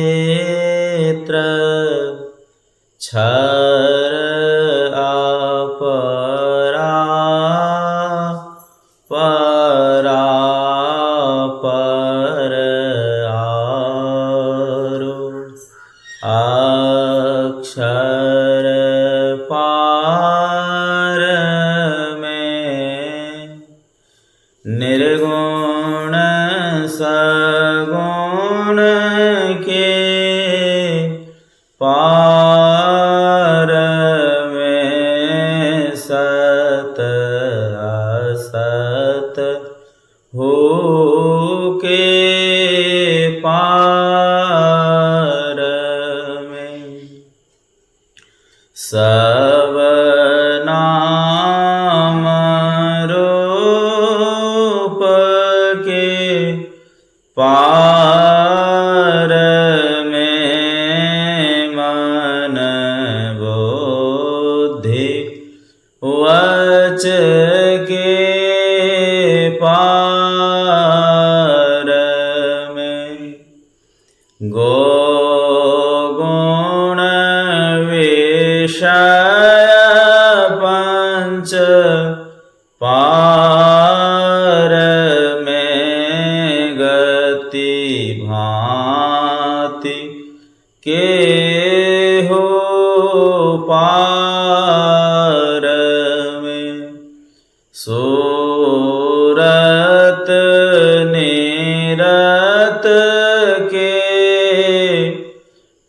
सर्वक्षेत्र क्षर अपरा परापर आरो अक्षर पार में निर्गुण सगुण के पार में सत असत हो के पार में सब नाम रूप के पार में मन बुद्धि वच के पार में गुण विषय पंच पार में गति भांति के हो पार में सूरत निरत के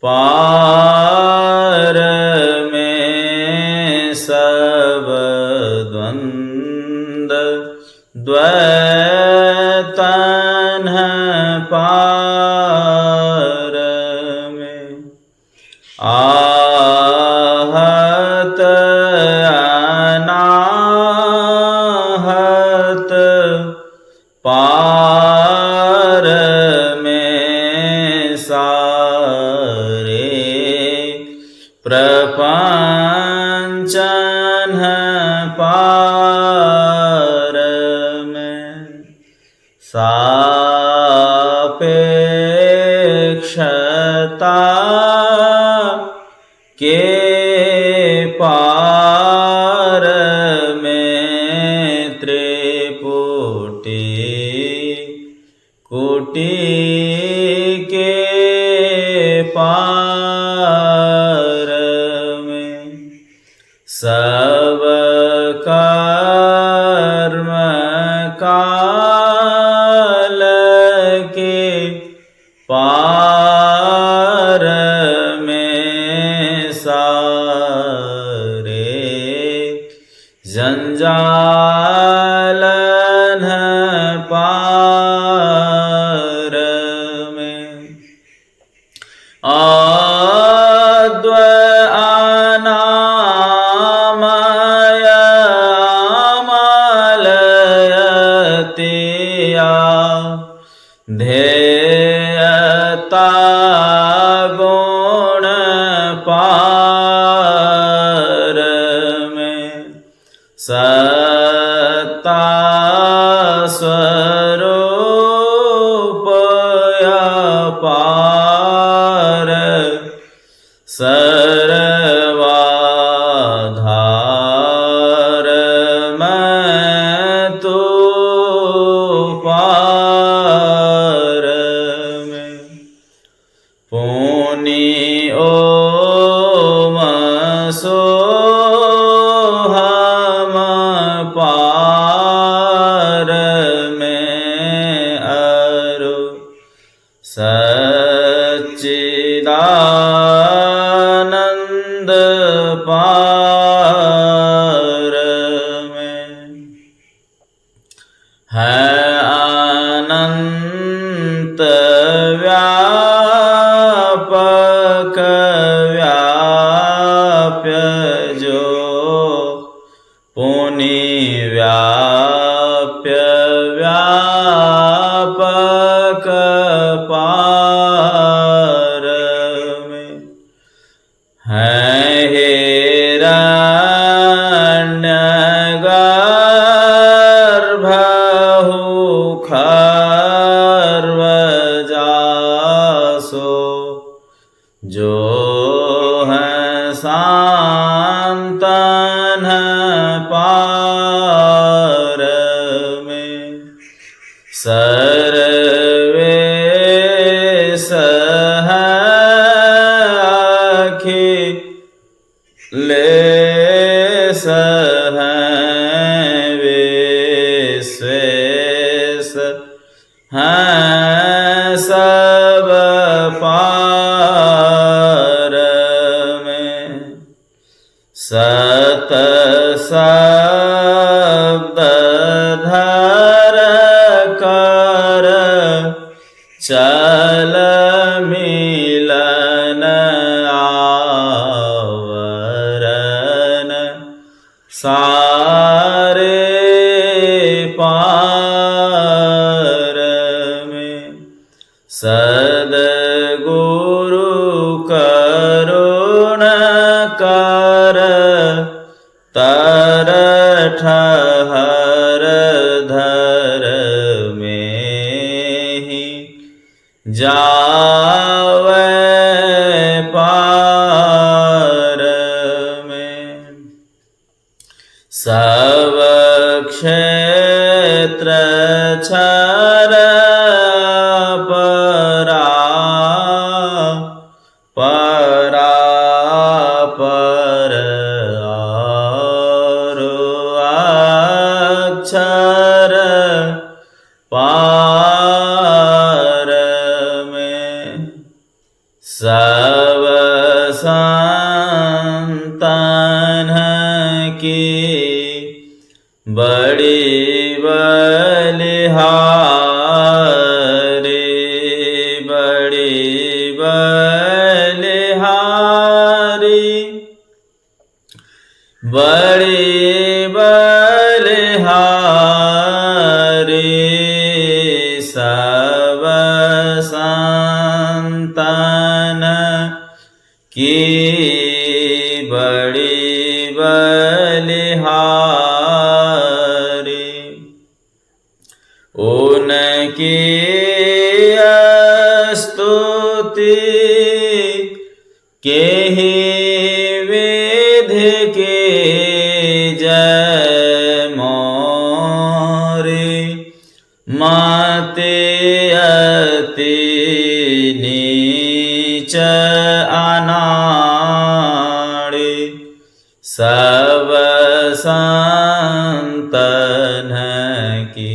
पार में सब द्वंद्व द्वैतन पार में आहत अनाहत पार में सारे प्रपंचन पार में सापेक्षता के पार में त्रिपुटी कोटि के पार में सब कर्म काल के पार में सारे जंजालन पार में अनामय अमलयतिया ध्येयता गुण पार में सत्ता स्वरूप पार सर्वाधार में तो पार में पुनि ओम सोहम पार में अरु सच्चिदानंद पार में है अनंत व्यापक व्याप्य जो पुनि व्याप्य व्यापक पार में है हिरण्यगर्भ खर्व पार में सर्वे अखिलेश हैं विश्वेश हैं सब पार में सत शब्द धर कर चल मिलन आवरण सारे पार में सद्गुरु करुण कर तरठ हर धर में ही जावे पार में सब क्षेत्र छर परा परा पर अक्षर पार में सब संतान की बड़ी बलिहारी बड़ी बलिहारी बड़ी बलिहारी सब संतान की बड़ी बलिहारी उनकी स्तुति के ही विधि के जय मोरी माते अति नीच अनाड़ी सब संतन की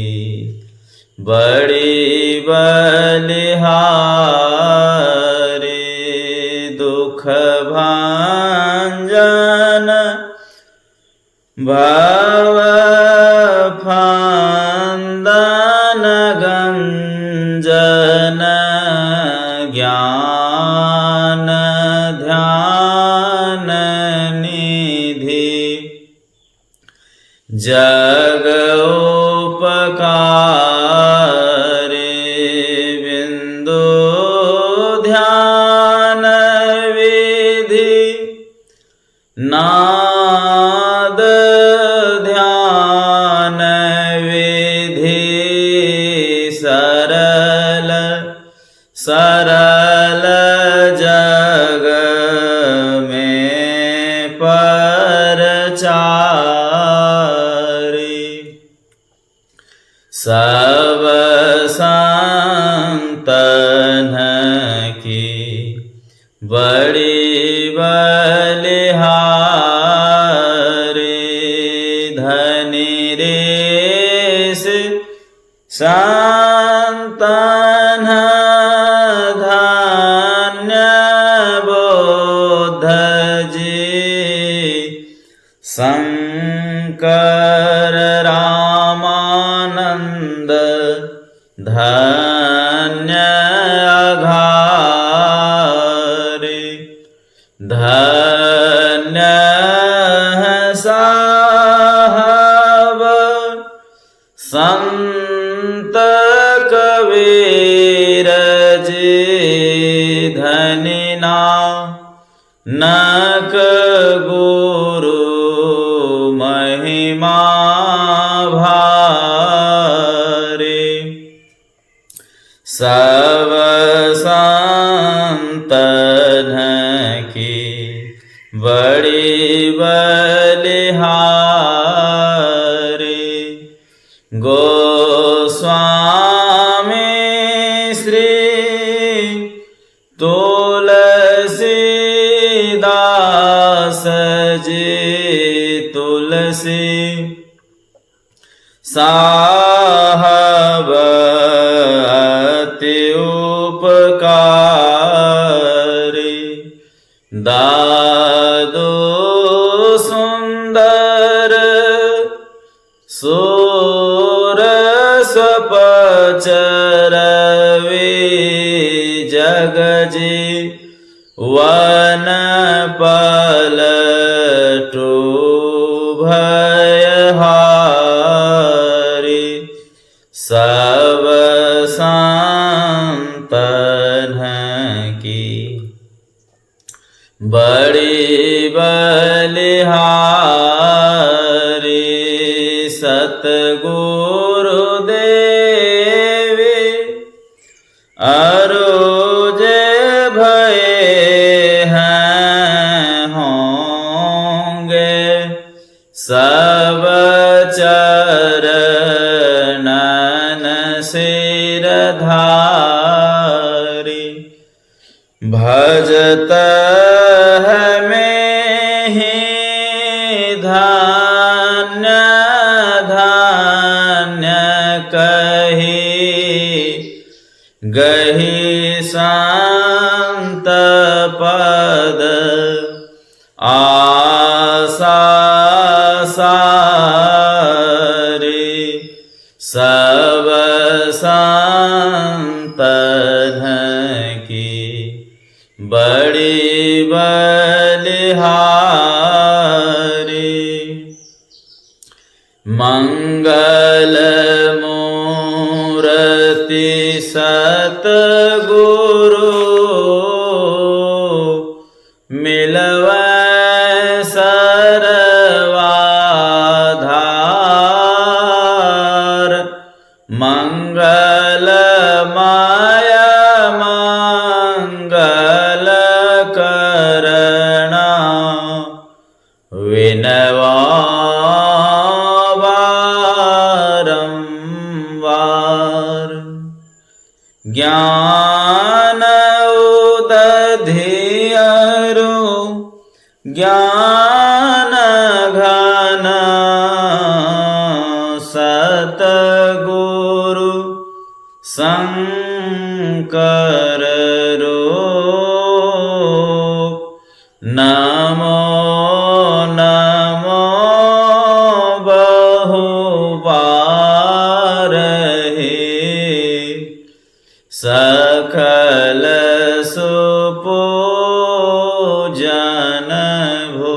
बड़ी बलिहारी दुख भंजन भव फंदन गंजन ज्ञान ध्यान निधि जग उपकारी बिंदु ध्यान विधि नाद ध्यान विधि सरल सरल जग में परचारी सब संतन की बड़ी बलिहारी धनी रेस संतन धन्य बोध जी शंकर रामानंद धन्य अघारी धन्य साहब संत कबीर जी धनी नानक गुरु महिमा भारी सब संतन की बड़ी बलिहारी गोस्वामी श्री तुलसीदास जी तुलसी साहब अति उपकारी दादो सुंदर सोरस पचरवे जगजी वन पलटो भयहारी सब संतन की बड़ी बलिहारी सतगुरुदेवी अरोज भये हैं होंगे सब चरणन सिरधारी भजत में ही धान्य धान्य कही गही संत पद आसा सारी सब संतन की बड़ी बलिहारी मंगल मूर्ति सतगुरु मिलवै सर्वाधार मंगल माया मंगल करना विनवा बारंबार ज्ञान उदधियरो ज्ञान घन सतगुरु शंकर रूप नमो नमो बहुबार सकल सुपूजन भो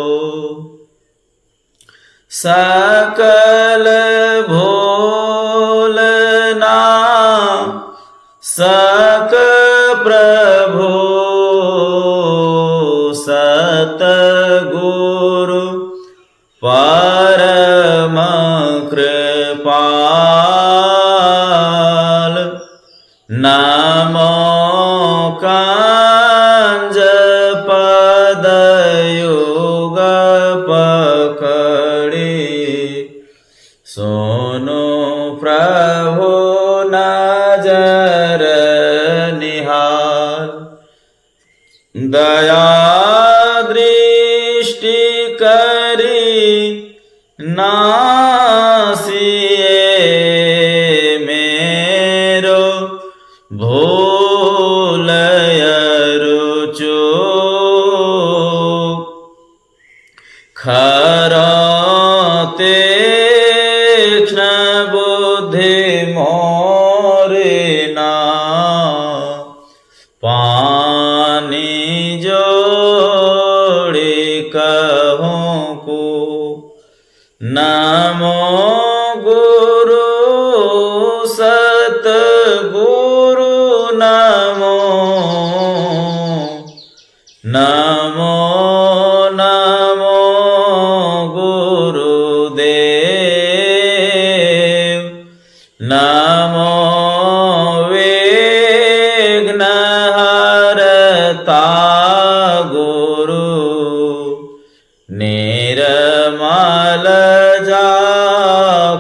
सकल भोलना सक प्रभु सतगुरु परम कृपाल नमो कांज पदयुग पकड़ी सोनो प्रभु नजर निहार दया दृष्टि करी नासिए मेरो भूलयरुचो खरते कृष्ण बुद्धि मोरे ना पानी जोड़े कहूँ को नमो गो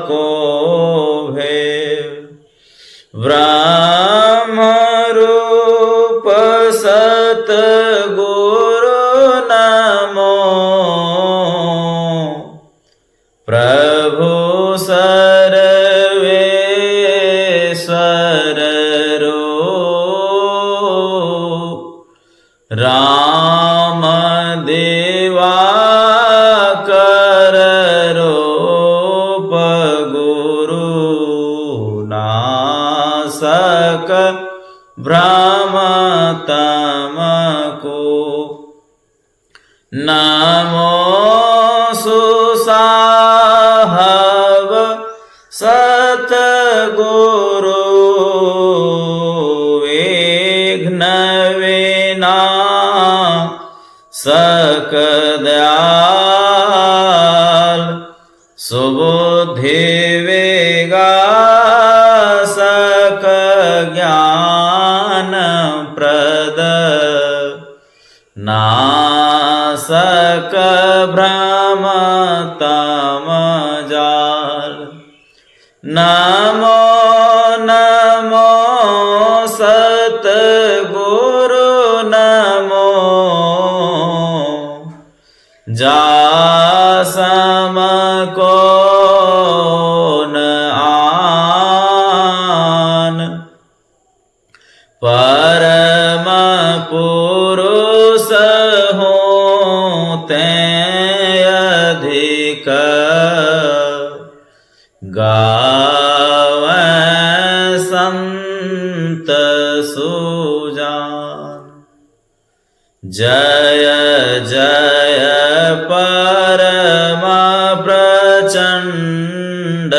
को भेव। ब्रह्म रूप सतगुरु नमो, प्रभु सर्वेश्वर रूप। राम दिवाकर रूप गुरु नासक भ्रम तम को। नमो सुसाहब सतगुरु विघ्न विनाशक दयाल। सुबुद्धि विगासक ज्ञान प्रद। नासक भ्रम तम जाल। नमो नमो सतगुरु नमो, जासम को न आन। परम पुरुष हो ते अधिक, गावै संत सुजान। जय जय परम प्रचंड,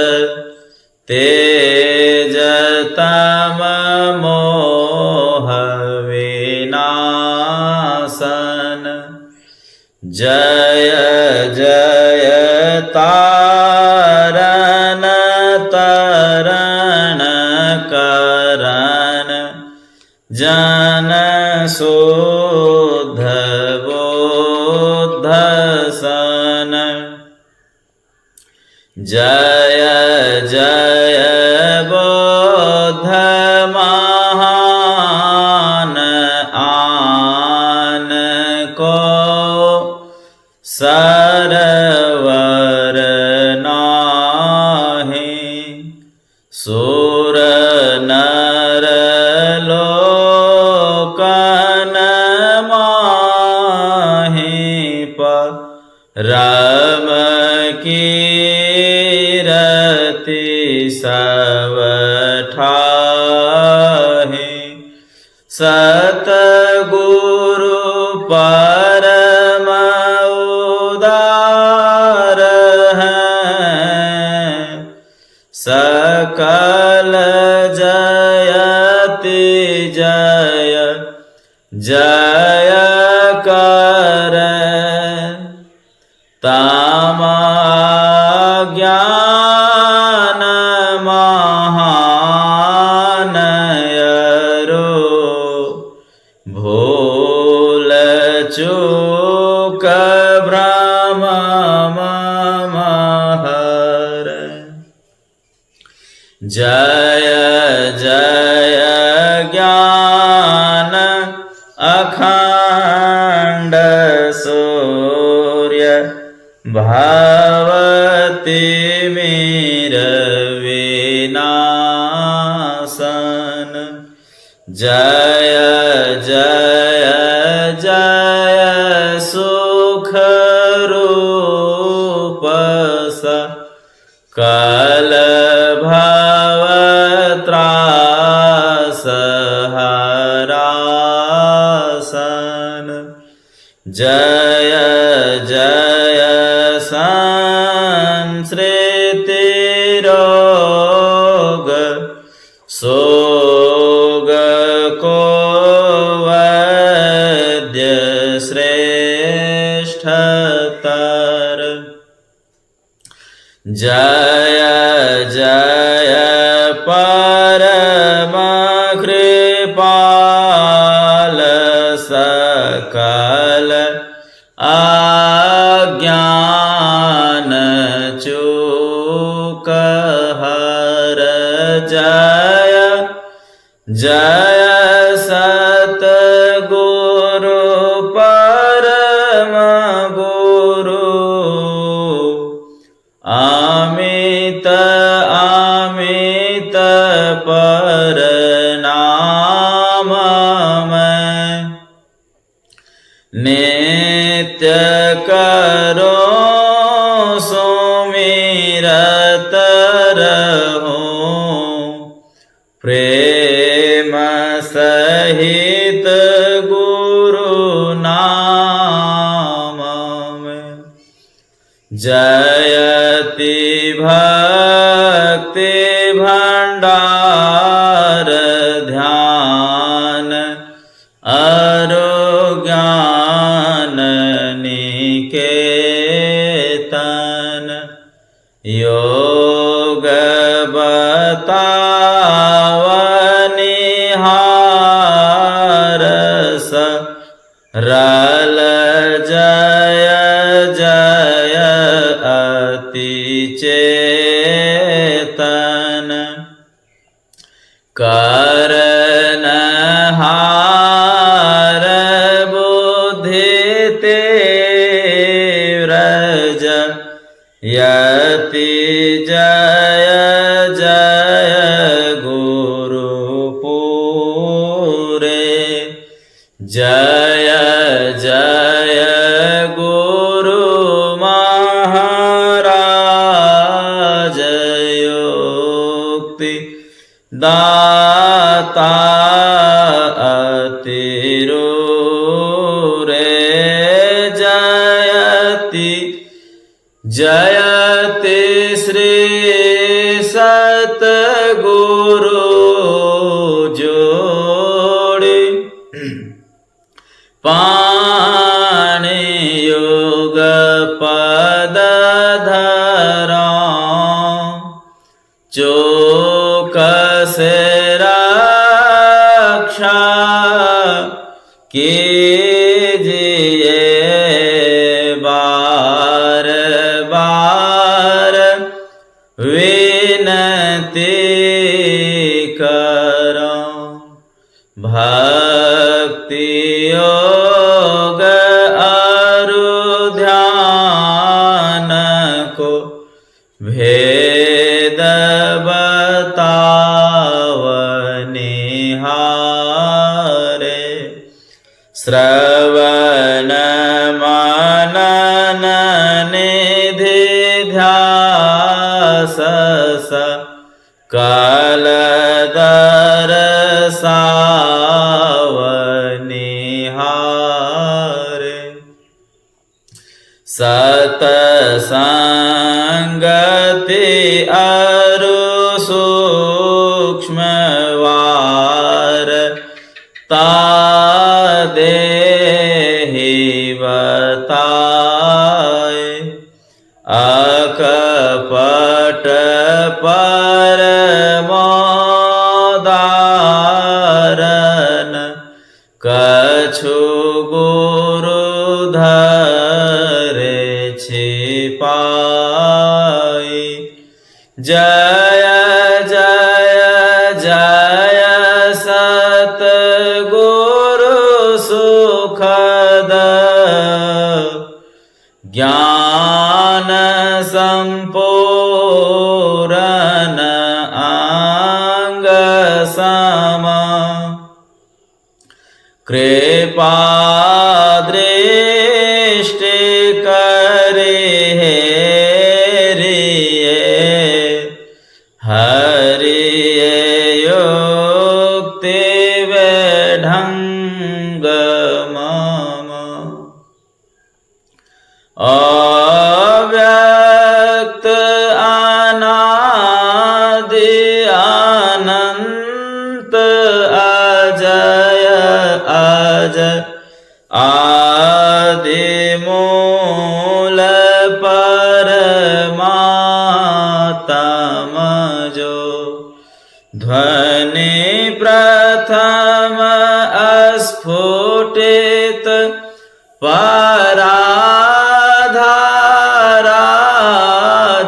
तेज तम मोह विनाशन। जय जय तारण तरण करण, जन शुद्ध बुद्ध सन। जय जय बुद्ध महान आन को, सरवर नाहि। सुर नर लोकन माहि, परम कीरति सब ठाहि। सतगुरु परम उदार हैं, सकल जयति जय जय कर। तम ज्ञान महानयरो, भूल चूक भ्रम मम हर। जय जय ज्ञान अखंड सूर्य, भवति मेर विनाशन। जय जय जय सुख रूप सकल भव त्रास हरासन। जय जय संसृति रोग सोग को वैद्य श्रेष्ठतर। जय जय परम कृपाल सकल अज्ञान चूक हर जय जय सतगुरु परम गुरु अमित अमित परनाम मैं नित्य करो सुमिरत रहूं प्रेम सहित गुरु नाम में जयति भक्ति भंडार ध्यान ज्ञान निकेतन योग बतावनिहार सरल जय जय अति चेतन करनहार बुद्धि तेव्रज यति जय जय गुरुपुरे जय जय गुरु महाराज युक्ति दाता अतिरूरे जयति जयति श्री सतगुरु जोड़े पाणि युग पद धरा चोक से रक्षा कीजिए बार बार विनती करो भक्ति योग अरु ध्यान को भेद बतावनिहारे श्रवण मनन निधि ध्यास काल दर्शावनिहारे सतसंगति अरु सूक्ष्म वार तादेहि बताए अकपट परमोदारन कछु गुरु धरे छिपाई जय जय जय सतगुरु सुखद ज्ञान संपूर्ण अंग सम कृपा दृष्टि करे हरिये युक्ति ढंग मम अव्यक्त अनादि अनंत अजय अजय आदि मूल परमात्म जो ध्वनि प्रथम अस्फुटित पराधारा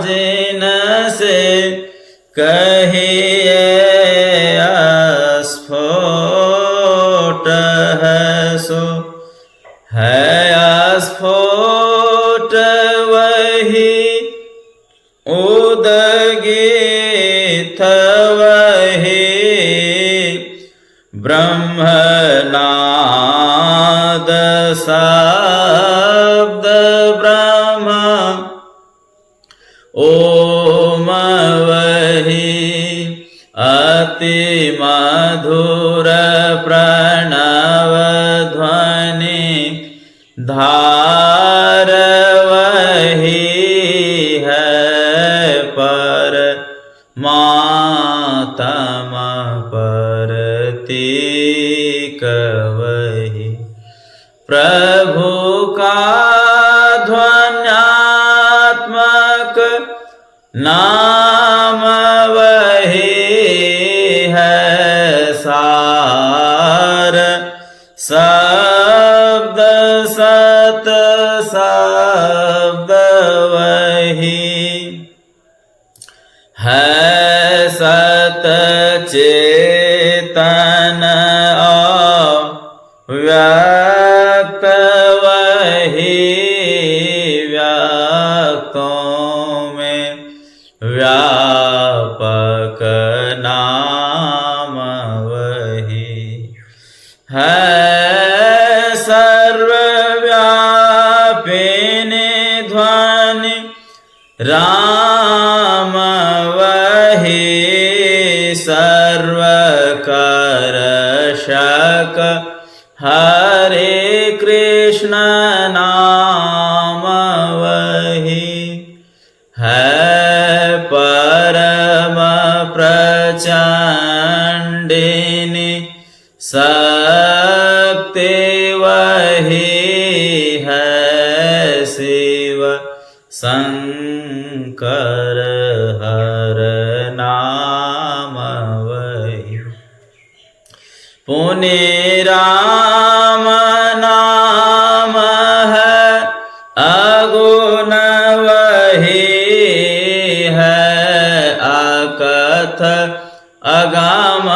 जिन से कहिए अस्फोट है सो है अस्फोट वही उदगित वही ब्रह्मनाद शब्द ब्रह्म ओम वही अति मधुर प्रणव ध्वनि धार वही है परमात्मा प्रतीक वही प्रभु का ध्वन्यात्मक नाम वही है सार शब्द सत शब्द वही है सत चेतन व्यक्त वही व्यक्तों में व्यापक नाम वही है सर्वव्यापिनी ध्वनि राम वही सर्वकर्षक हरे कृष्ण नाम वही है परम प्रचंडिनी शक्ति वही है शिव शंकर हर नाम वही पुनि राम नाम है अगुण वही है अकथ अगाम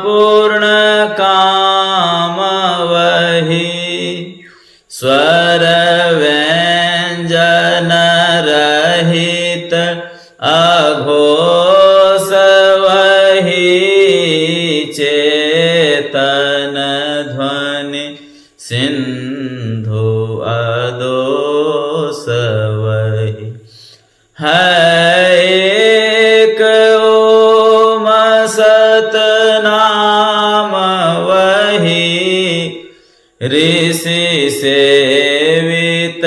पूर्ण काम वही स्वर व्यंजन रहित अघोष वही चेतन ध्वनि सिंधु अदोष वही है एक ओम सतनाम वही ऋषि सेवित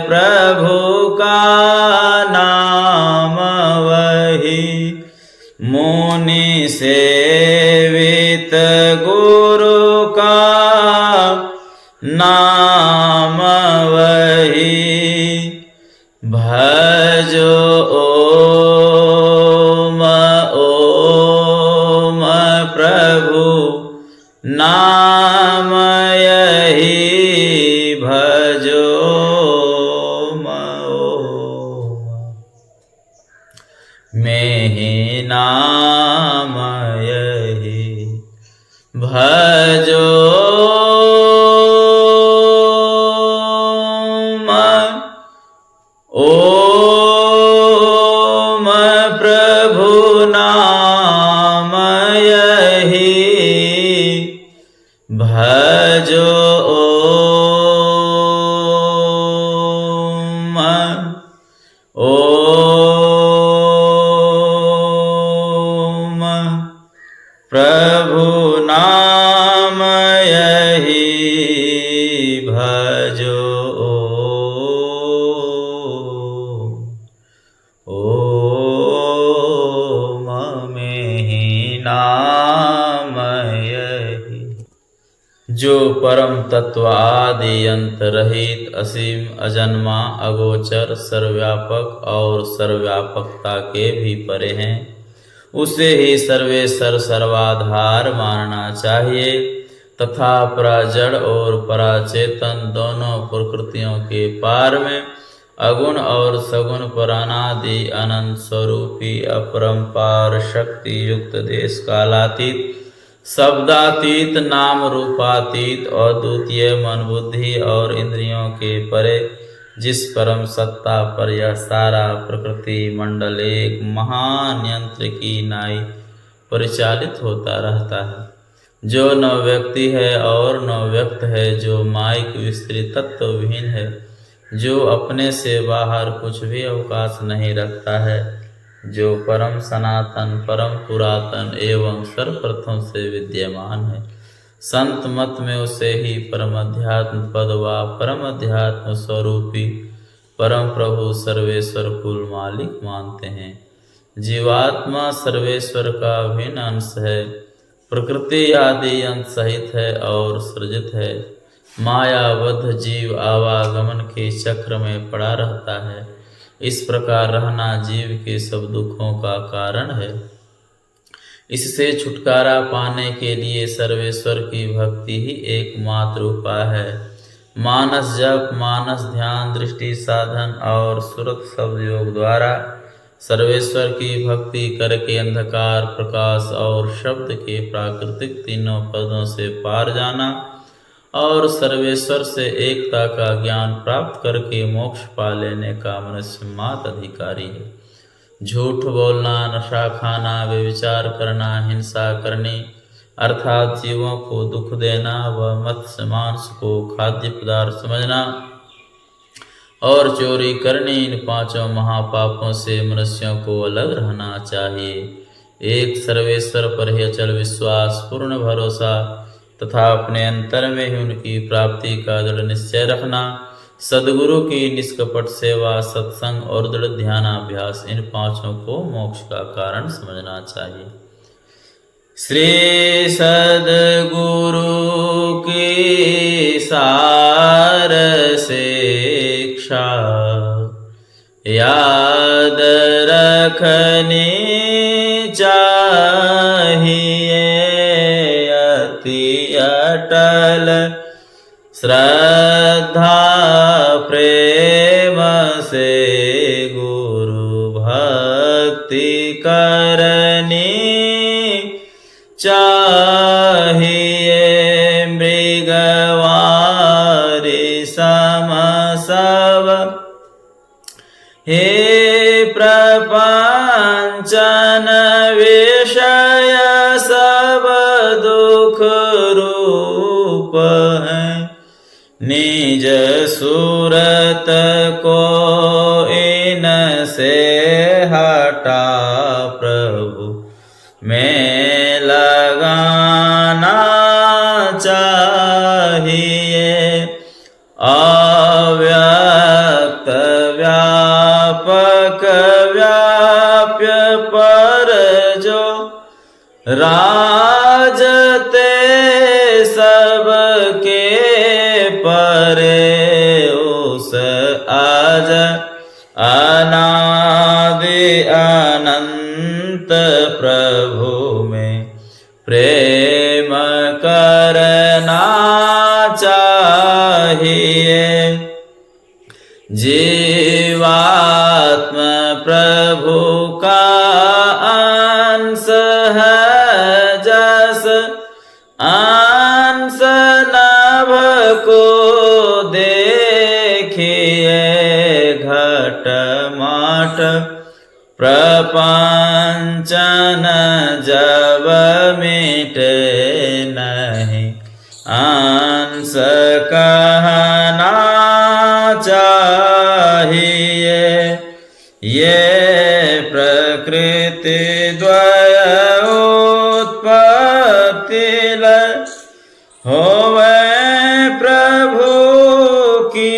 प्रभु का नाम वही मुनि सेवित गुरु का नाम वही भजो ओम ओम प्रभु नाम यही भजो ओम में ही नाम यही भजो ओम प्रभु नाम यही भजो ओम ओम प्रभु नाम यही भजो ओम में ही नाम यही जो परम तत्व आदि अंत रहित असीम अजन्मा अगोचर सर्वव्यापक और सर्वव्यापकता के भी परे हैं उसे ही सर्वेश्वर सर्वाधार मानना चाहिए तथा पराजड़ और पराचेतन दोनों प्रकृतियों के पार में अगुण और सगुण पर अनादि अनंत स्वरूपी अपरंपार शक्ति युक्त देश कालातीत शब्दातीत नाम रूपातीत अद्वितीय मन बुद्धि और इंद्रियों के परे जिस परम सत्ता पर यह सारा प्रकृति मंडल एक महान यंत्र की नाई परिचालित होता रहता है, जो न व्यक्ति है और न व्यक्त है, जो माइक विस्तृत तत्व विहीन है, जो अपने से बाहर कुछ भी अवकाश नहीं रखता है, जो परम सनातन परम पुरातन एवं सर्वप्रथम से विद्यमान है। संत मत में उसे ही परम अध्यात्म पद व परम अध्यात्म स्वरूपी परम प्रभु सर्वेश्वर कुल मालिक मानते हैं। जीवात्मा सर्वेश्वर का अभिन्न अंश है, प्रकृति आदि अंश सहित है और सृजित है। मायाबद्ध जीव आवागमन के चक्र में पड़ा रहता है। इस प्रकार रहना जीव के सब दुखों का कारण है। इससे छुटकारा पाने के लिए सर्वेश्वर की भक्ति ही एकमात्र उपाय है। मानस जप, मानस ध्यान, दृष्टि साधन और सुरत शब्द योग द्वारा सर्वेश्वर की भक्ति करके अंधकार, प्रकाश और शब्द के प्राकृतिक तीनों पदों से पार जाना और सर्वेश्वर से एकता का ज्ञान प्राप्त करके मोक्ष पा लेने का मनुष्य मात्र अधिकारी है। झूठ बोलना, नशा खाना, व्यभिचार करना, हिंसा करनी अर्थात जीवों को दुख देना व मत्स्य मांस को खाद्य पदार्थ समझना और चोरी करनी, इन पांचों महापापों से मनुष्यों को अलग रहना चाहिए। एक सर्वेश्वर पर ही अचल विश्वास, पूर्ण भरोसा तथा अपने अंतर में ही उनकी प्राप्ति का दृढ़ निश्चय रखना, सद्गुरु की निष्कपट सेवा, सत्संग और दृढ़ ध्यानाभ्यास, इन पांचों को मोक्ष का कारण समझना चाहिए। श्री सद्गुरु की सार शिक्षा याद रखनी चाहिए, अति अटल श्रद्धा प्रेम से गुरु भक्ति करनी चाहिए। मृगवारी सम सब हे प्रपंचन विषय सब दुख रूप है, निज सूरत को इनसे हटा प्रभु में लगाना चाहिए। अव्यक्त व्यापक व्याप्य पर जो राजते सबके परे, उस आज अनादि अनंत प्रभु में प्रेम करना चाहिए। जीवात्म प्रभु का अंश है, जस अंश नभ को देखिए, घट मठ प्रपंचन जब मिटे नहीं, अंश कहना चाहिए। ये प्रकृति द्वय उत्पत्ति लय होवे प्रभु की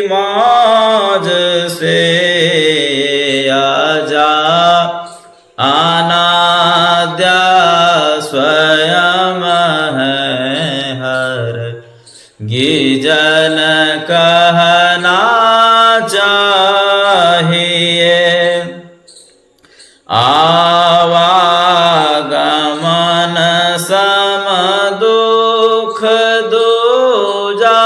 मौज से, आजा अनाद्या स्वयं है हर गिजन कहना चाहिए। आवागमन सम दुख दूजा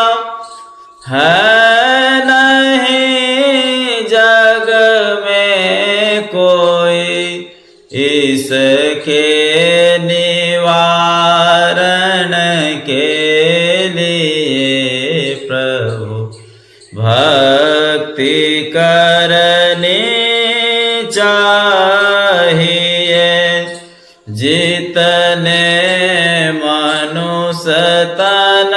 है नहीं इसके निवारण के लिए प्रभु भक्ति करनी चाहिए। जितने मनुष्य तन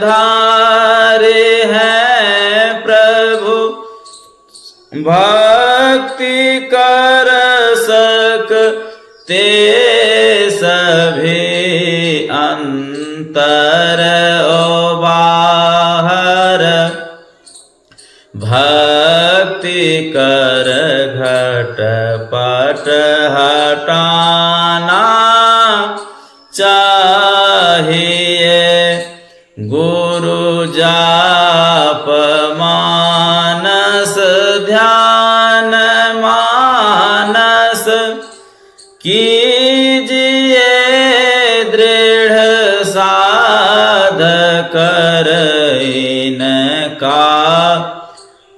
धारे हैं प्रभु भक्ति कर सकते सभी अंतर और बाहर भक्ति कर घट पट हटाना चाहिए। गुरु जाप मानस ध्यान मानस कीजिए दृढ़ साध कर इनका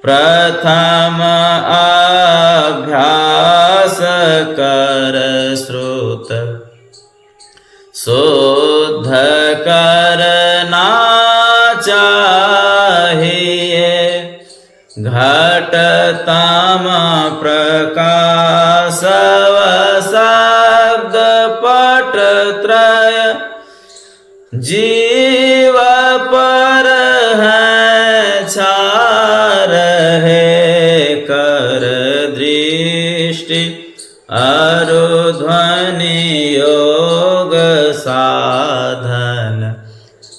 प्रथम अभ्यास कर श्रुत शुद्ध करना चाहिए। घट तम प्रकाश शब्द पट त्रय जीव पर है छार है कर दृष्टि अरुध्वनि योग साधन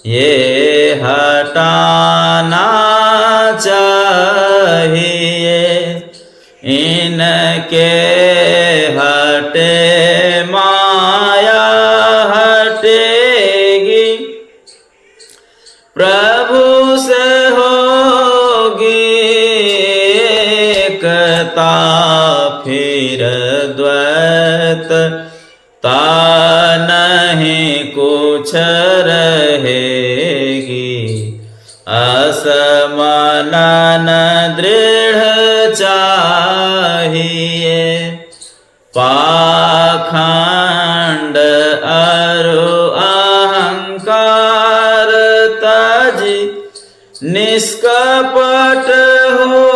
ये हटाना चाहिए। इनके हटे माया हटेगी प्रभु से होगी एकता फिर द्वैत ता नहीं कुछ रहेगी। असमनन दृढ़ चाहिए। पाखंड अरु अहंकार तजी निष्कपट हो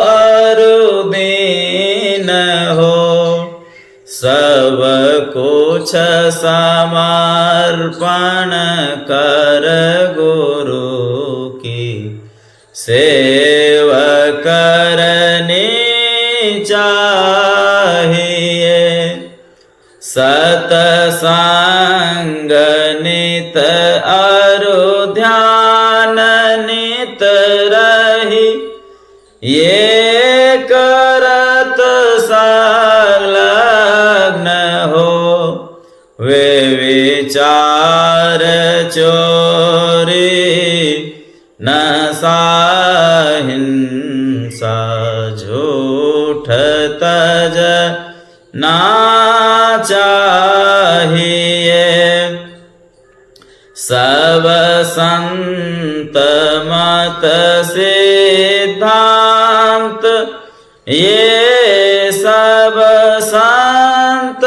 अरु दीन हो सब कुछ समर्पण कर गुरु की सेवा करनी चाहिए। सतसंग नित अरु ध्यान नित रही ये करत संलग्न हो वे विचार चोरी नशा हिंसा झूठ तज ना चाहिए। सब संत मत सिद्धांत ये सब संत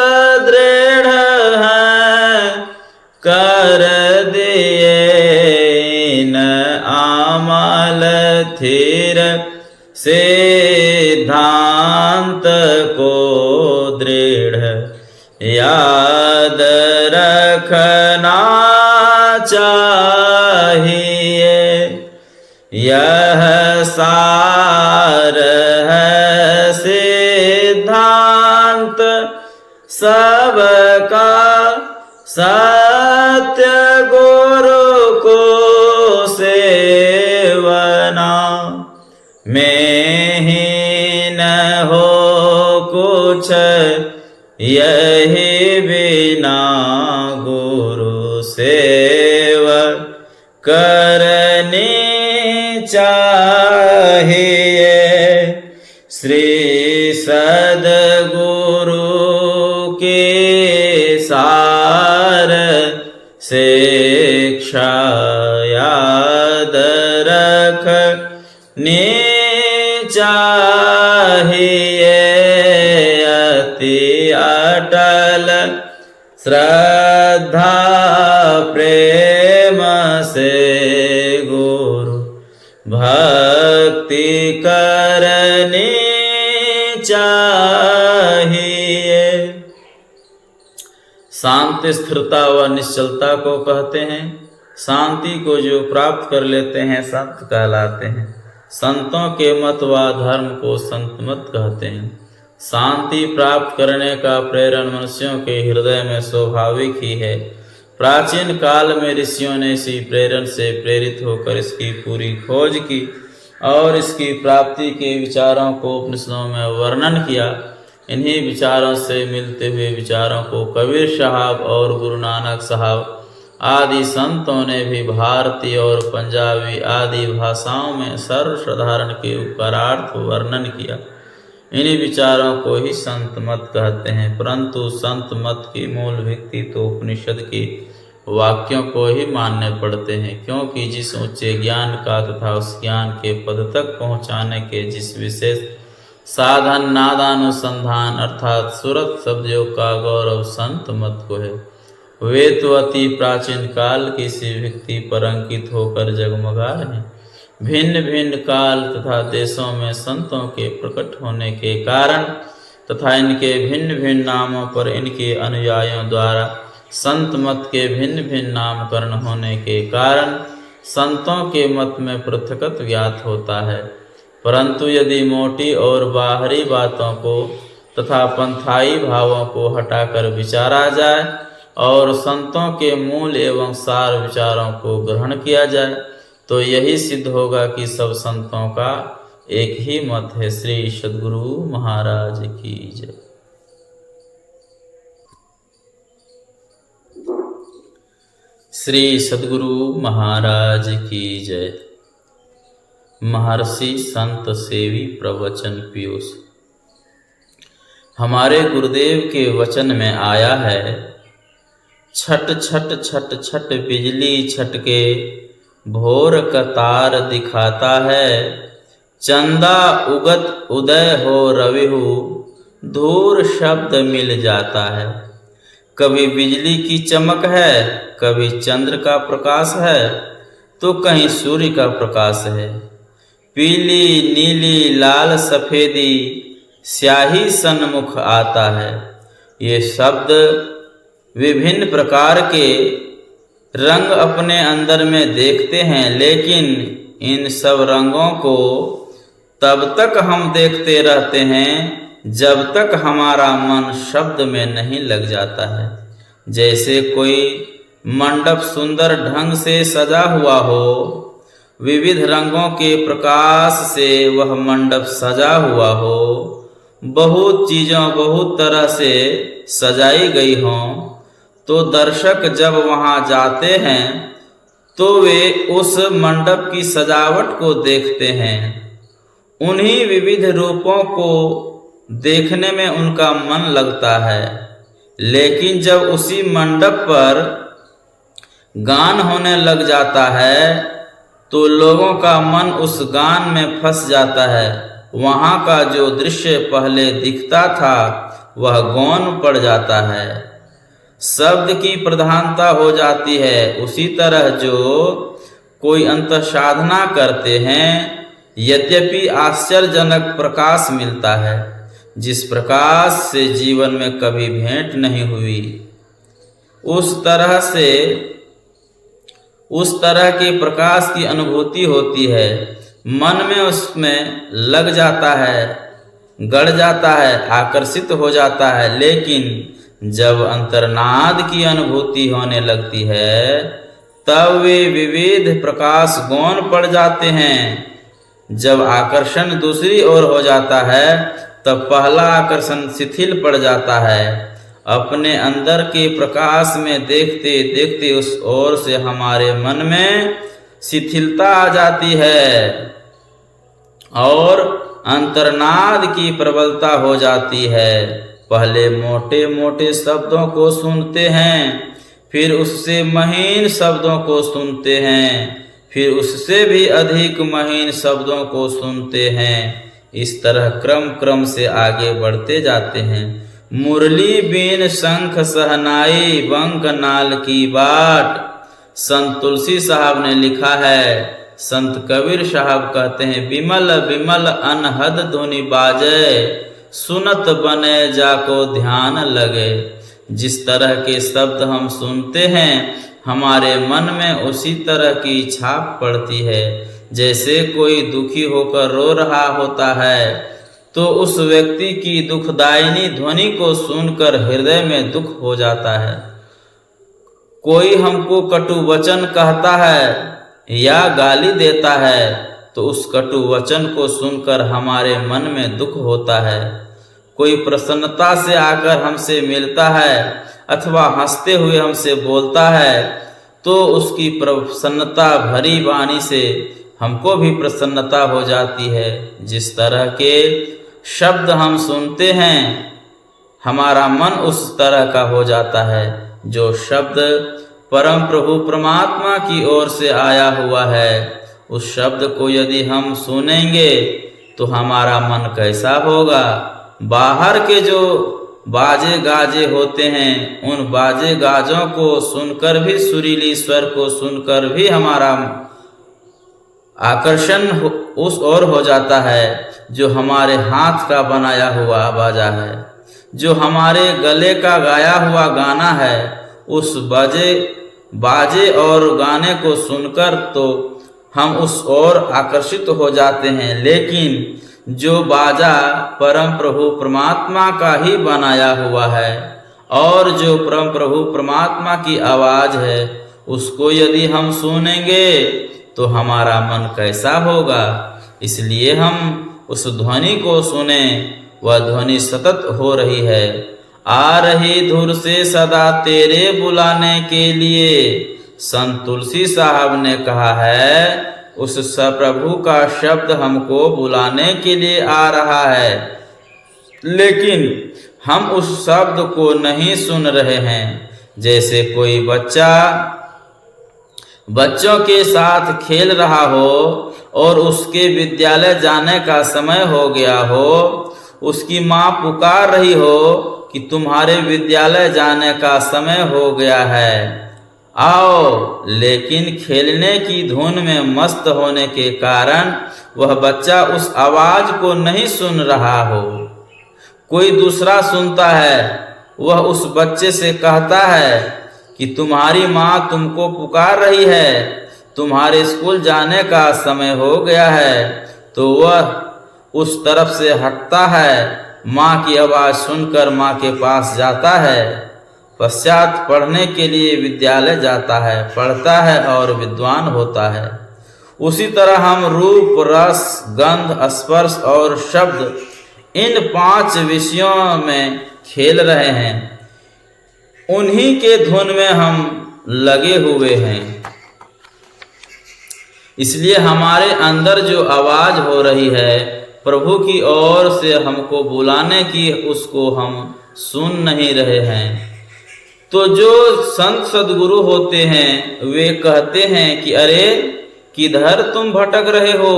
दृढ़ हैं कर दिए इन आमल थिर सिद्धांत को दृढ़ याद रखना चाहिए। यह सार है सिद्धांत सबका सत्य गुरु को सेवना में ही न हो कुछ यही बिना गुरु सेवा करनी चाहिए। श्री सद्गुरु के सार शिक्षा याद रखनी चाहिए। अति अटल श्रद्धा प्रेम से गुरु भक्ति करनी चाहिए। शांति स्थिरता व निश्चलता को कहते हैं। शांति को जो प्राप्त कर लेते हैं संत कहलाते हैं। संतों के मत व धर्म को संत मत कहते हैं। शांति प्राप्त करने का प्रेरण मनुष्यों के हृदय में स्वाभाविक ही है। प्राचीन काल में ऋषियों ने इसी प्रेरण से प्रेरित होकर इसकी पूरी खोज की और इसकी प्राप्ति के विचारों को उपनिषदों में वर्णन किया। इन्हीं विचारों से मिलते हुए विचारों को कबीर साहब और गुरु नानक साहब आदि संतों ने भी भारतीय और पंजाबी आदि भाषाओं में सर्वसाधारण के उपकारार्थ वर्णन किया। इन्हीं विचारों को ही संत मत कहते हैं। परंतु संत मत की मूल व्यक्ति तो उपनिषद के वाक्यों को ही मानने पड़ते हैं, क्योंकि जिस ऊंचे ज्ञान का तथा उस ज्ञान के पद तक पहुँचाने के जिस विशेष साधन नादानुसंधान अर्थात सुरत शब्दों का गौरव संत मत को है, वे तो अति प्राचीन काल किसी व्यक्ति पर अंकित होकर जगमगा रहे हैं। भिन्न भिन्न काल तथा देशों में संतों के प्रकट होने के कारण तथा इनके भिन्न भिन्न नामों पर इनके अनुयायियों द्वारा संत मत के भिन्न भिन्न नामकरण होने के कारण संतों के मत में पृथकत्व ज्ञात होता है। परंतु यदि मोटी और बाहरी बातों को तथा पंथाई भावों को हटाकर विचारा जाए और संतों के मूल एवं सार विचारों को ग्रहण किया जाए तो यही सिद्ध होगा कि सब संतों का एक ही मत है। श्री सद्गुरु महाराज की जय। श्री सद्गुरु महाराज की जय। महर्षि संत सेवी प्रवचन पीयूष। हमारे गुरुदेव के वचन में आया है, छट छट छट छट बिजली छटके भोर कतार दिखाता है, चंदा उगत उदय हो रविहु धूर शब्द मिल जाता है। कभी बिजली की चमक है, कभी चंद्र का प्रकाश है तो कहीं सूर्य का प्रकाश है। पीली नीली लाल सफेदी स्याही सन्मुख आता है। ये शब्द विभिन्न प्रकार के रंग अपने अंदर में देखते हैं, लेकिन इन सब रंगों को तब तक हम देखते रहते हैं जब तक हमारा मन शब्द में नहीं लग जाता है। जैसे कोई मंडप सुंदर ढंग से सजा हुआ हो, विविध रंगों के प्रकाश से वह मंडप सजा हुआ हो, बहुत चीज़ों बहुत तरह से सजाई गई हों, तो दर्शक जब वहाँ जाते हैं तो वे उस मंडप की सजावट को देखते हैं। उन्हीं विविध रूपों को देखने में उनका मन लगता है। लेकिन जब उसी मंडप पर गान होने लग जाता है तो लोगों का मन उस गान में फंस जाता है। वहाँ का जो दृश्य पहले दिखता था वह गौण पड़ जाता है, शब्द की प्रधानता हो जाती है। उसी तरह जो कोई अंतर साधना करते हैं, यद्यपि आश्चर्यजनक प्रकाश मिलता है, जिस प्रकाश से जीवन में कभी भेंट नहीं हुई, उस तरह के प्रकाश की अनुभूति होती है। मन में उसमें लग जाता है, गड़ जाता है, आकर्षित हो जाता है। लेकिन जब अंतर्नाद की अनुभूति होने लगती है तब वे विविध प्रकाश गौण पड़ जाते हैं। जब आकर्षण दूसरी ओर हो जाता है तब पहला आकर्षण शिथिल पड़ जाता है। अपने अंदर के प्रकाश में देखते देखते उस ओर से हमारे मन में शिथिलता आ जाती है और अंतर्नाद की प्रबलता हो जाती है। पहले मोटे मोटे शब्दों को सुनते हैं, फिर उससे महीन शब्दों को सुनते हैं, फिर उससे भी अधिक महीन शब्दों को सुनते हैं। इस तरह क्रम क्रम से आगे बढ़ते जाते हैं। मुरली बीन शंख सहनाई बंक नाल की बाट। संत तुलसी साहब ने लिखा है, संत कबीर साहब कहते हैं, बिमल बिमल अनहद धुनि बाजे, सुनत बने जाको ध्यान लगे। जिस तरह के शब्द हम सुनते हैं हमारे मन में उसी तरह की छाप पड़ती है। जैसे कोई दुखी होकर रो रहा होता है तो उस व्यक्ति की दुखदायिनी ध्वनि को सुनकर हृदय में दुख हो जाता है। कोई हमको कटु वचन कहता है या गाली देता है तो उस कटु वचन को सुनकर हमारे मन में दुख होता है। कोई प्रसन्नता से आकर हमसे मिलता है अथवा हंसते हुए हमसे बोलता है तो उसकी प्रसन्नता भरी वाणी से हमको भी प्रसन्नता हो जाती है। जिस तरह के शब्द हम सुनते हैं हमारा मन उस तरह का हो जाता है। जो शब्द परम प्रभु परमात्मा की ओर से आया हुआ है उस शब्द को यदि हम सुनेंगे तो हमारा मन कैसा होगा। बाहर के जो बाजे गाजे होते हैं उन बाजे गाजों को सुनकर भी, सुरीली स्वर को सुनकर भी हमारा आकर्षण उस ओर हो जाता है जो हमारे हाथ का बनाया हुआ बाजा है, जो हमारे गले का गाया हुआ गाना है। उस बाजे और गाने को सुनकर तो हम उस ओर आकर्षित हो जाते हैं, लेकिन जो बाजा परम प्रभु परमात्मा का ही बनाया हुआ है और जो परम प्रभु परमात्मा की आवाज है उसको यदि हम सुनेंगे तो हमारा मन कैसा होगा। इसलिए हम उस ध्वनि को सुने, वह ध्वनि सतत हो रही है, आ रही धुर से सदा तेरे बुलाने के लिए। संत तुलसी साहब ने कहा है उस सप्रभु का शब्द हमको बुलाने के लिए आ रहा है, लेकिन हम उस शब्द को नहीं सुन रहे हैं। जैसे कोई बच्चा बच्चों के साथ खेल रहा हो और उसके विद्यालय जाने का समय हो गया हो, उसकी माँ पुकार रही हो कि तुम्हारे विद्यालय जाने का समय हो गया है, आओ, लेकिन खेलने की धुन में मस्त होने के कारण वह बच्चा उस आवाज को नहीं सुन रहा हो। कोई दूसरा सुनता है, वह उस बच्चे से कहता है कि तुम्हारी माँ तुमको पुकार रही है, तुम्हारे स्कूल जाने का समय हो गया है, तो वह उस तरफ से हटता है, माँ की आवाज़ सुनकर माँ के पास जाता है, पश्चात पढ़ने के लिए विद्यालय जाता है, पढ़ता है और विद्वान होता है। उसी तरह हम रूप, रस, गंध, स्पर्श और शब्द इन 5 विषयों में खेल रहे हैं, उन्हीं के धुन में हम लगे हुए हैं। इसलिए हमारे अंदर जो आवाज हो रही है प्रभु की ओर से हमको बुलाने की, उसको हम सुन नहीं रहे हैं। तो जो संत सदगुरु होते हैं वे कहते हैं कि अरे किधर तुम भटक रहे हो,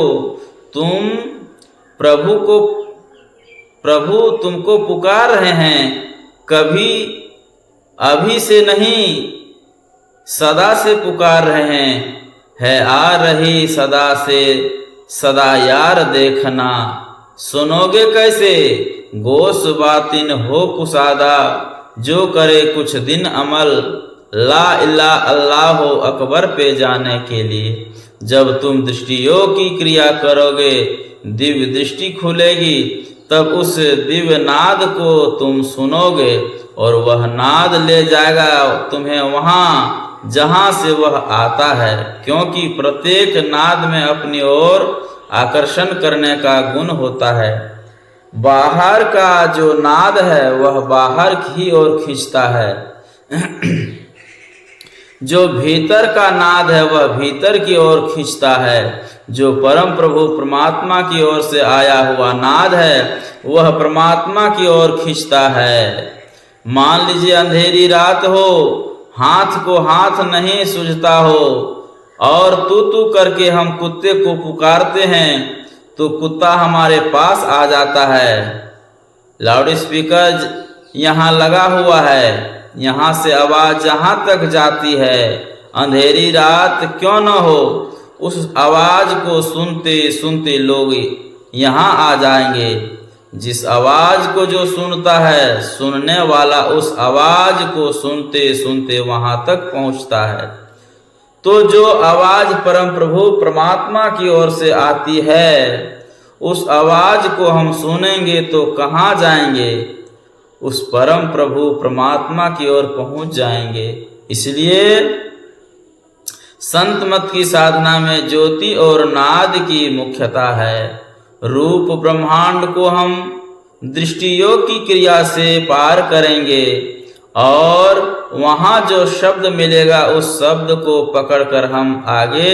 प्रभु तुमको पुकार रहे हैं, कभी अभी से नहीं सदा से पुकार रहे हैं, है आ रही सदा से सदा यार देखना, सुनोगे कैसे गोस बातिन हो कुसादा, जो करे कुछ दिन अमल, ला इला अल्लाह अकबर पे जाने के लिए। जब तुम दृष्टियों की क्रिया करोगे दिव्य दृष्टि खुलेगी, तब उस दिव्य नाद को तुम सुनोगे और वह नाद ले जाएगा तुम्हें वहाँ जहाँ से वह आता है, क्योंकि प्रत्येक नाद में अपनी ओर आकर्षण करने का गुण होता है। बाहर का जो नाद है वह बाहर की ओर खींचता है, जो भीतर का नाद है वह भीतर की ओर खींचता है। जो परम प्रभु परमात्मा की ओर से आया हुआ नाद है वह परमात्मा की ओर खींचता है। मान लीजिए अंधेरी रात हो, हाथ को हाथ नहीं सूझता हो और तू करके हम कुत्ते को पुकारते हैं तो कुत्ता हमारे पास आ जाता है। लाउड स्पीकर यहाँ लगा हुआ है, यहाँ से आवाज जहाँ तक जाती है, अंधेरी रात क्यों न हो, उस आवाज को सुनते सुनते लोग यहाँ आ जाएंगे। जिस आवाज को जो सुनता है, सुनने वाला उस आवाज को सुनते सुनते वहां तक पहुंचता है। तो जो आवाज परम प्रभु परमात्मा की ओर से आती है, उस आवाज को हम सुनेंगे तो कहाँ जाएंगे? उस परम प्रभु परमात्मा की ओर पहुंच जाएंगे। इसलिए संत मत की साधना में ज्योति और नाद की मुख्यता है। रूप ब्रह्मांड को हम दृष्टि योग की क्रिया से पार करेंगे और वहाँ जो शब्द मिलेगा उस शब्द को पकड़कर हम आगे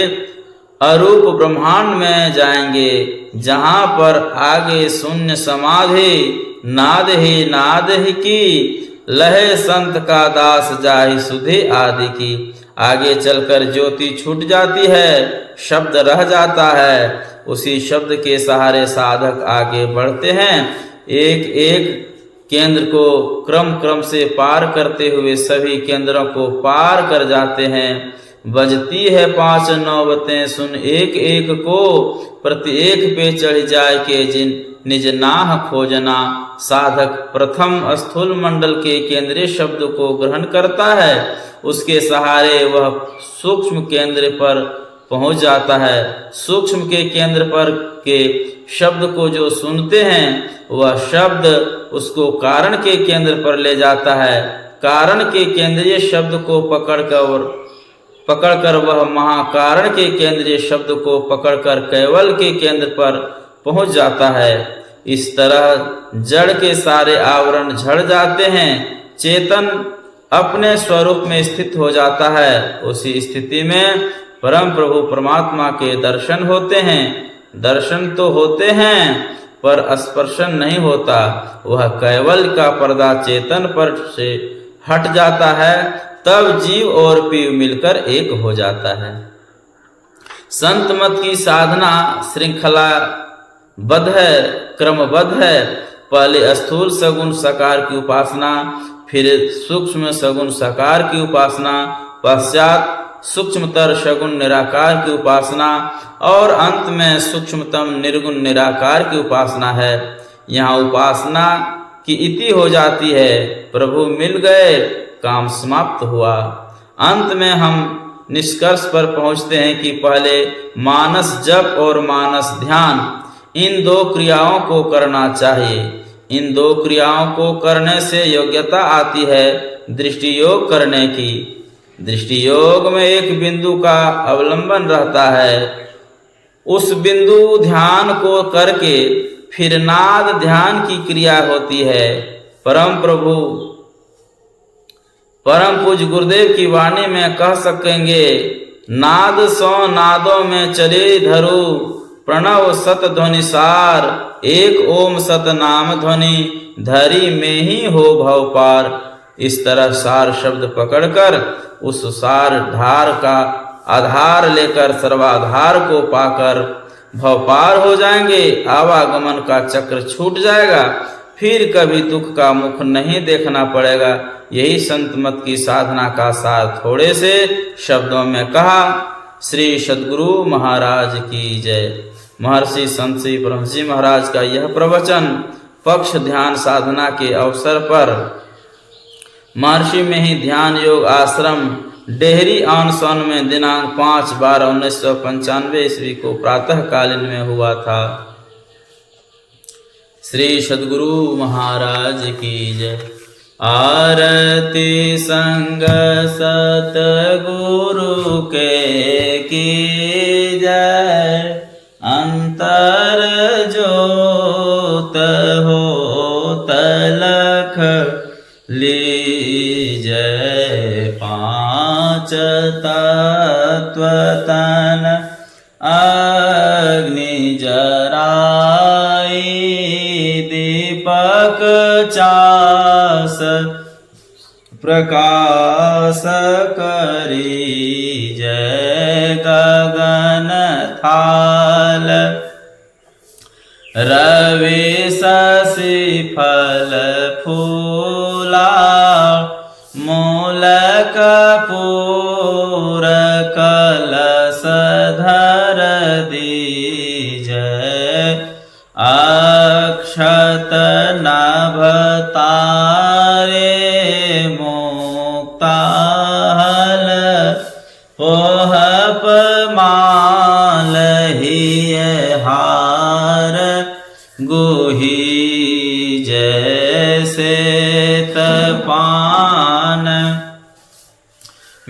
अरूप ब्रह्मांड में जाएंगे, जहाँ पर आगे शून्य समाधि नाद ही की लहे संत का दास जाहि सुधि आदि की। आगे चलकर ज्योति छूट जाती है, शब्द रह जाता है। उसी शब्द के सहारे साधक आगे बढ़ते हैं, एक एक केंद्र को क्रम क्रम से पार करते हुए सभी केंद्रों को पार कर जाते हैं। बजती है 5 नौबतें सुन एक एक को, प्रत्येक पे चढ़ जाए के जिन निज नाह खोजना। साधक प्रथम स्थूल मंडल के केंद्रीय शब्द को ग्रहण करता है, उसके सहारे वह सूक्ष्म केंद्र पर पहुंच जाता है। सूक्ष्म के केंद्र पर के शब्द को जो सुनते हैं, वह शब्द उसको कारण के केंद्र पर ले जाता है। कारण के केंद्रीय शब्द को पकड़कर वह महाकारण के केंद्रीय शब्द को पकड़कर कैवल के केंद्र पर पहुंच जाता है। इस तरह जड़ के सारे आवरण झड़ जाते हैं, चेतन अपने स्वरूप में स्थित हो जाता है। उसी स्थिति में परम प्रभु परमात्मा के दर्शन होते हैं। दर्शन तो होते हैं पर स्पर्शन नहीं होता। वह कैवल का पर्दा चेतन पर से हट जाता है, तब जीव और पीव मिलकर एक हो जाता है। संत मत की साधना श्रृंखलाबद्ध है, क्रमबद्ध है। पहले स्थूल सगुण साकार की उपासना, फिर सूक्ष्म सगुण साकार की उपासना, पश्चात सूक्ष्मतर सगुण निराकार की उपासना और अंत में सूक्ष्मतम निर्गुण निराकार की उपासना है। यहाँ उपासना की इति हो जाती है, प्रभु मिल गए, काम समाप्त हुआ। अंत में हम निष्कर्ष पर पहुँचते हैं कि पहले मानस जप और मानस ध्यान, इन 2 क्रियाओं को करना चाहिए। इन 2 क्रियाओं को करने से योग्यता आती है दृष्टि योग करने की। दृष्टि योग में एक बिंदु का अवलंबन रहता है। उस बिंदु ध्यान को करके फिर नाद ध्यान की क्रिया होती है। परम प्रभु परम पूज्य गुरुदेव की वाणी में कह सकेंगे, नाद सो नादों में चले धरु, प्रणव सत ध्वनि सार, एक ओम सत नाम ध्वनि, धरी में ही हो भव पार। इस तरह सार शब्द पकड़कर उस सार धार का आधार लेकर सर्वाधार को पाकर भव पार हो जाएंगे। आवागमन का चक्र छूट जाएगा, फिर कभी दुख का मुख नहीं देखना पड़ेगा। यही संत मत की साधना का सार थोड़े से शब्दों में कहा। श्री सद्गुरु महाराज की जय। महर्षि संत श्री ब्रह्मजी जी महाराज का यह प्रवचन पक्ष ध्यान साधना के अवसर पर महर्षि में ही ध्यान योग आश्रम डेहरी ऑन सोन में दिनांक 5/12/1995 ईस्वी को प्रातः कालीन में हुआ था। श्री सद्गुरु महाराज की जय। आरती संग सतगुरु के की जय। अंतर जोत हो तलख लीजय। 5 तत्व तन अग्नि जराई, दीपक चास प्रकाश करी जय। गगन थाल रवि शशि फल फूल, मूल कपूर कलश धर दीजै अक्षत नभ तारे मुक्ताहल पोहप माल हिय हार गुही जैसे तपान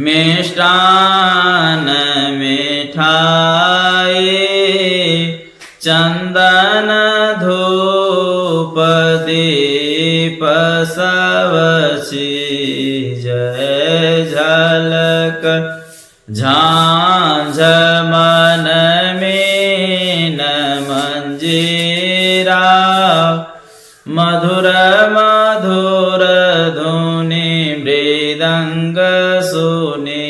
मिष्टान मिठाई चंदन धूप दीप सब जय झलक झांझ मन मीन मंजीरा मधुर मधुर धुनि मृदंग सुनी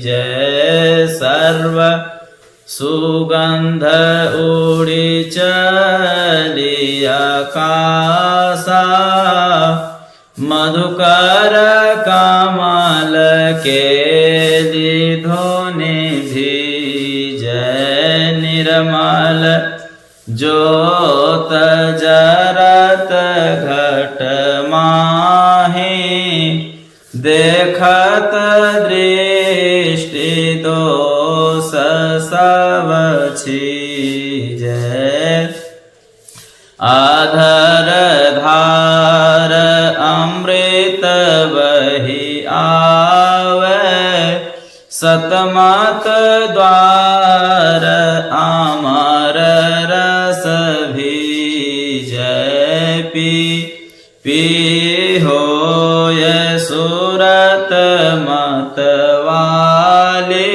जय सर्व सुगंध उड़ी चली आकाशा मधुकर कमल के धुनि जय निर्मल ज्योत जरत घट माहि देखत दृष्टि दोष सब जय आधर धार अमृत बही आवे सतमत द्वार अमर रस भी जय पी होय सुरत मत वाले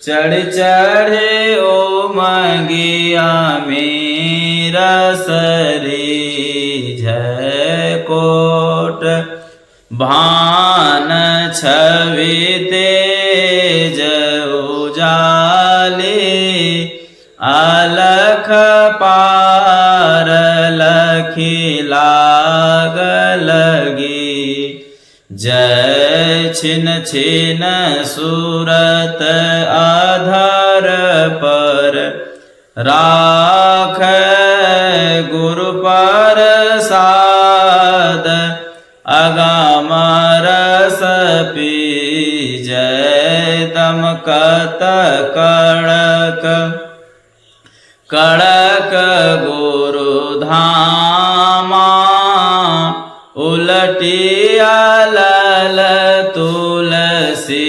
चढ़ चढ़े ओ मगिया मेरा सरी जय कोट भान छवि तेज उजाले अलख पार लखी लाग लगी जय छिन छिन सूरत आधार पर राख गुरु पर साद अगाम रस पी जय दमकत कड़क कड़क गुरु धामा उलटिया लल तुलसी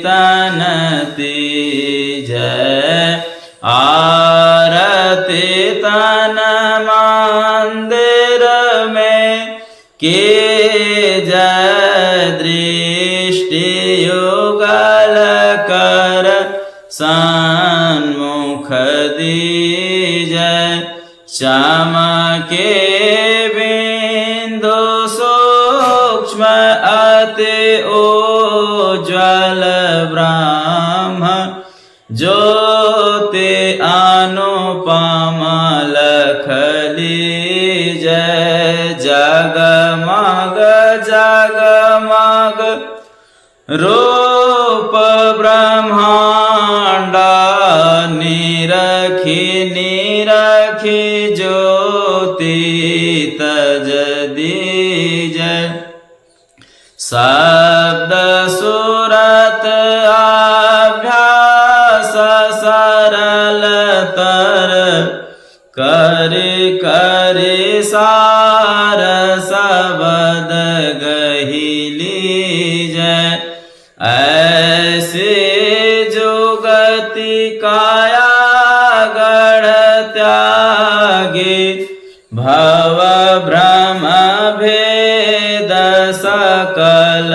तनती जय आरती तन मंदिर में के जय दृष्टि युगल कर सन्मुख दीजय चमके बिंदु सूक्ष्म अति उज्ज्वल ब्रह्म ज्योति अनुपम लखली जय जगमग जगमग रूप ब्रह्मांड निरखी निरखी ज्योति तज दीजय शब्द सुरत अभ्यास सरल तर करि करि सार शब्द गही लीजय ऐसे जुगति काया गढ़ त्यागी भव भ्रम भेद सकल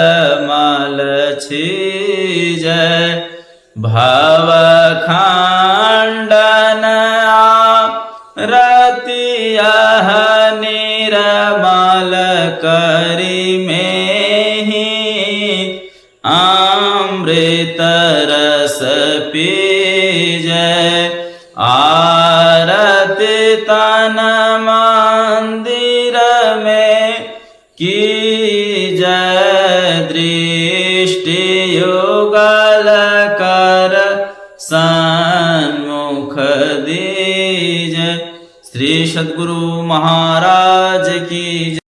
मल छीजय भव खंडन रतिया निर्मल करी में ही अमृत रस पीजय आरती तन मंदिर में की जय। दृष्टि युगल कर सन्मुख दीजय। श्री सद्गुरु महाराज की जय।